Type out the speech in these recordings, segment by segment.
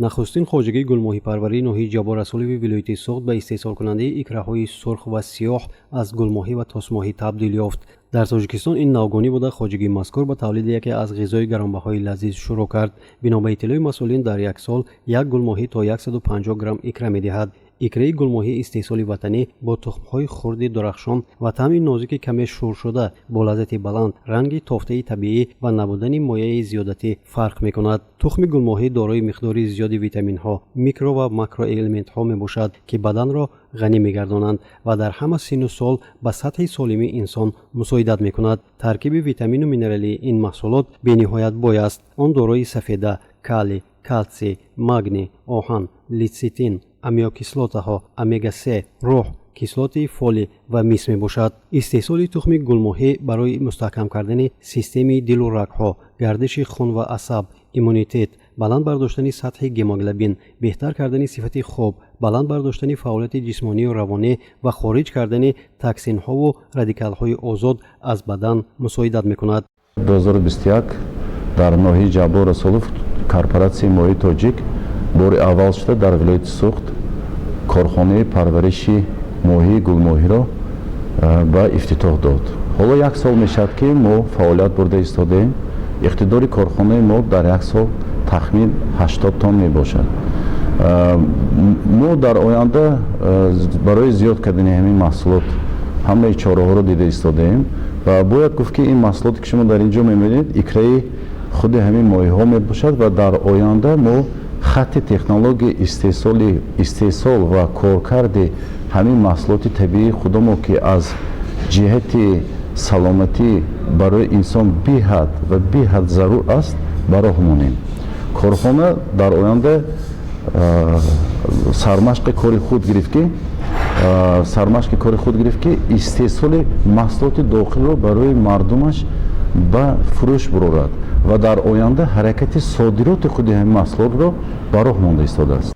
нахустин хоҷагии гулмоҳипарварии ноҳияи ҷаборасолови вилояти суғд ба истеҳсолкунандаи икраҳои сурх ва сиёҳ аз гулмоҳӣ ва тосмоҳӣ табдил ёфт. дар тоҷикистон ин навгонӣ буда хоҷагии мазкур ба тавлиди яке аз ғизои гаронбаҳои лазиз шурӯъ кард. бино ба иттилои масъулин дар як сол як гулмоҳӣ то 150 грамм икра медиҳад. икраи гулмоҳӣ истеҳсоли ватанӣ бо тухмҳои хурди дурахшон ва таъми нозуки каме шӯршуда бо лаззати баланд, ранги тофтаи табиӣ ва набудани мояи зиёдатӣ фарқ мекунад. тухми гулмоҳӣ дорои миқдори зиёди витаминҳо, микро ва макроэлементҳо мебошад, ки баданро ғанӣ мегардонанд ва дар ҳама синну сол ба сатҳи солимии инсон мусоидат мекунад. таркиби витамину минералии ин маҳсулот бениҳоят бой аст. он дорои сафеда, калий, калтсий, магний, оҳан, лецитин, аминокислотаҳо, омега-3, рӯҳ, кислоти фолий ва мис мебошад. истеҳсоли тухми гулмоҳӣ барои мустаҳкам кардани системаи дилу рагҳо, гардиши хун ва асаб, иммунитет, баланд бардоштани сатҳи гемоглобин, беҳтар кардани сифати хоб, баланд бардоштани фаъолияти ҷисмонию равонӣ ва хориҷ кардани токсинҳову радикалҳои озод аз бадан мусоидат мекунад. 2021 дар ноҳияи ҷабор расулов корпоратсияи моҳии тоҷик бори аввал шуда дар вилояти суғд корхонаи парвариши моҳии гулмоҳиро ба ифтитоҳ дод. ҳоло як сол мешавад ки мо фаъолият бурда истодаем. иқтидори корхонаи мо дар як сол тахмин 80 тонн мебошад. мо дар оянда барои зиёд кардани ҳамин маҳсулот ҳамаи чораҳоро дида истодаем ва бояд гуфт ки ин маҳсулоте ки шумо дар инҷо мебинед икраи худи ҳамин моҳиҳо мебошад ва дар оянда мо хатти технологияи истеҳсол ва коркарди ҳамин маҳсулоти табиии худомо ки аз ҷиҳати саломатӣ барои инсон беҳад ва беҳад зарур аст ба роҳ монем. корхона дар оянда сармашқи кори худ гирифт ки истеҳсоли маҳсулоти дохилро барои мардумаш ба фурӯш бурорад ва дар оянда ҳаракати содироти худи ҳамин маҳсулотро ба роҳ монда истодааст.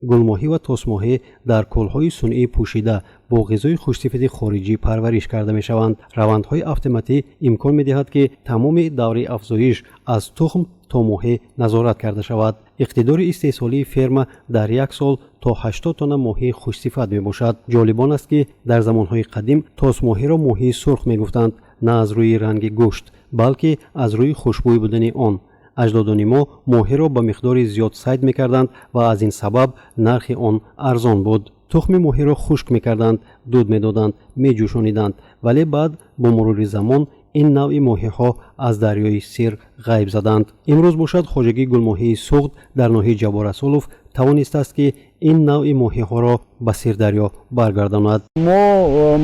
гулмоҳӣ ва тосмоҳӣ дар кӯлҳои сунъӣ пӯшида бо ғизои хушсифати хориҷӣ парвариш карда мешаванд. равандҳои автоматӣ имкон медиҳад ки тамоми даври афзоиш аз тухм то моҳӣ назорат карда шавад. иқтидори истеҳсолии ферма дар як сол то 80 тонна моҳии хушсифат мебошад. ҷолибон аст ки дар замонҳои қадим тосмоҳиро моҳии сурх мегуфтанд, на аз рӯи ранги гӯшт, балки аз рӯи хушбӯй будани он. аҷдодони мо моҳиро ба миқдори зиёд сайд мекарданд ва аз ин сабаб нархи он арзон буд. тухми моҳиро хушк мекарданд, дуд медоданд, меҷӯшониданд, вале баъд бо мурури замон ин навъи моҳиҳо аз дарёи сир ғайб заданд. имрӯз бошад хоҷагии гулмоҳии суғд дар ноҳияи ҷаборасолов тавонистааст ки ин навъи моҳиҳоро ба сирдарё баргардонад. мо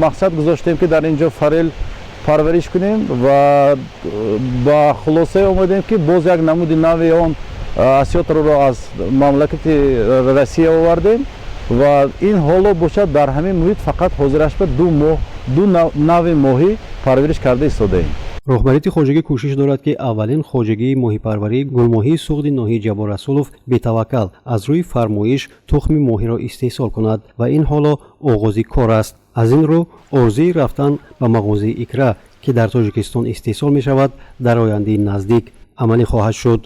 мақсад гузоштем ки дар инҷо форел парвариш кунем ва ба хулосае омадем ки боз як намуди нави он осётрро аз мамлакати Россия овардем ва ин ҳоло бошад дар ҳамин муҳит фақат ҳозираш ба ду нави моҳӣ парвариш карда истодаем. роҳбарияти хоҷагӣ кӯшиш дорад ки аввалин хоҷагии моҳипарварии гулмоҳии суғди ноҳияи ҷаборасолов бетаваккал аз рӯи фармоиш тухми моҳиро истеҳсол кунад ва ин ҳоло оғози кор аст. аз ин рӯ орзуи рафтан ба мағозии икра ки дар тоҷикистон истеҳсол мешавад дар ояндаи наздик амалӣ хоҳад шуд.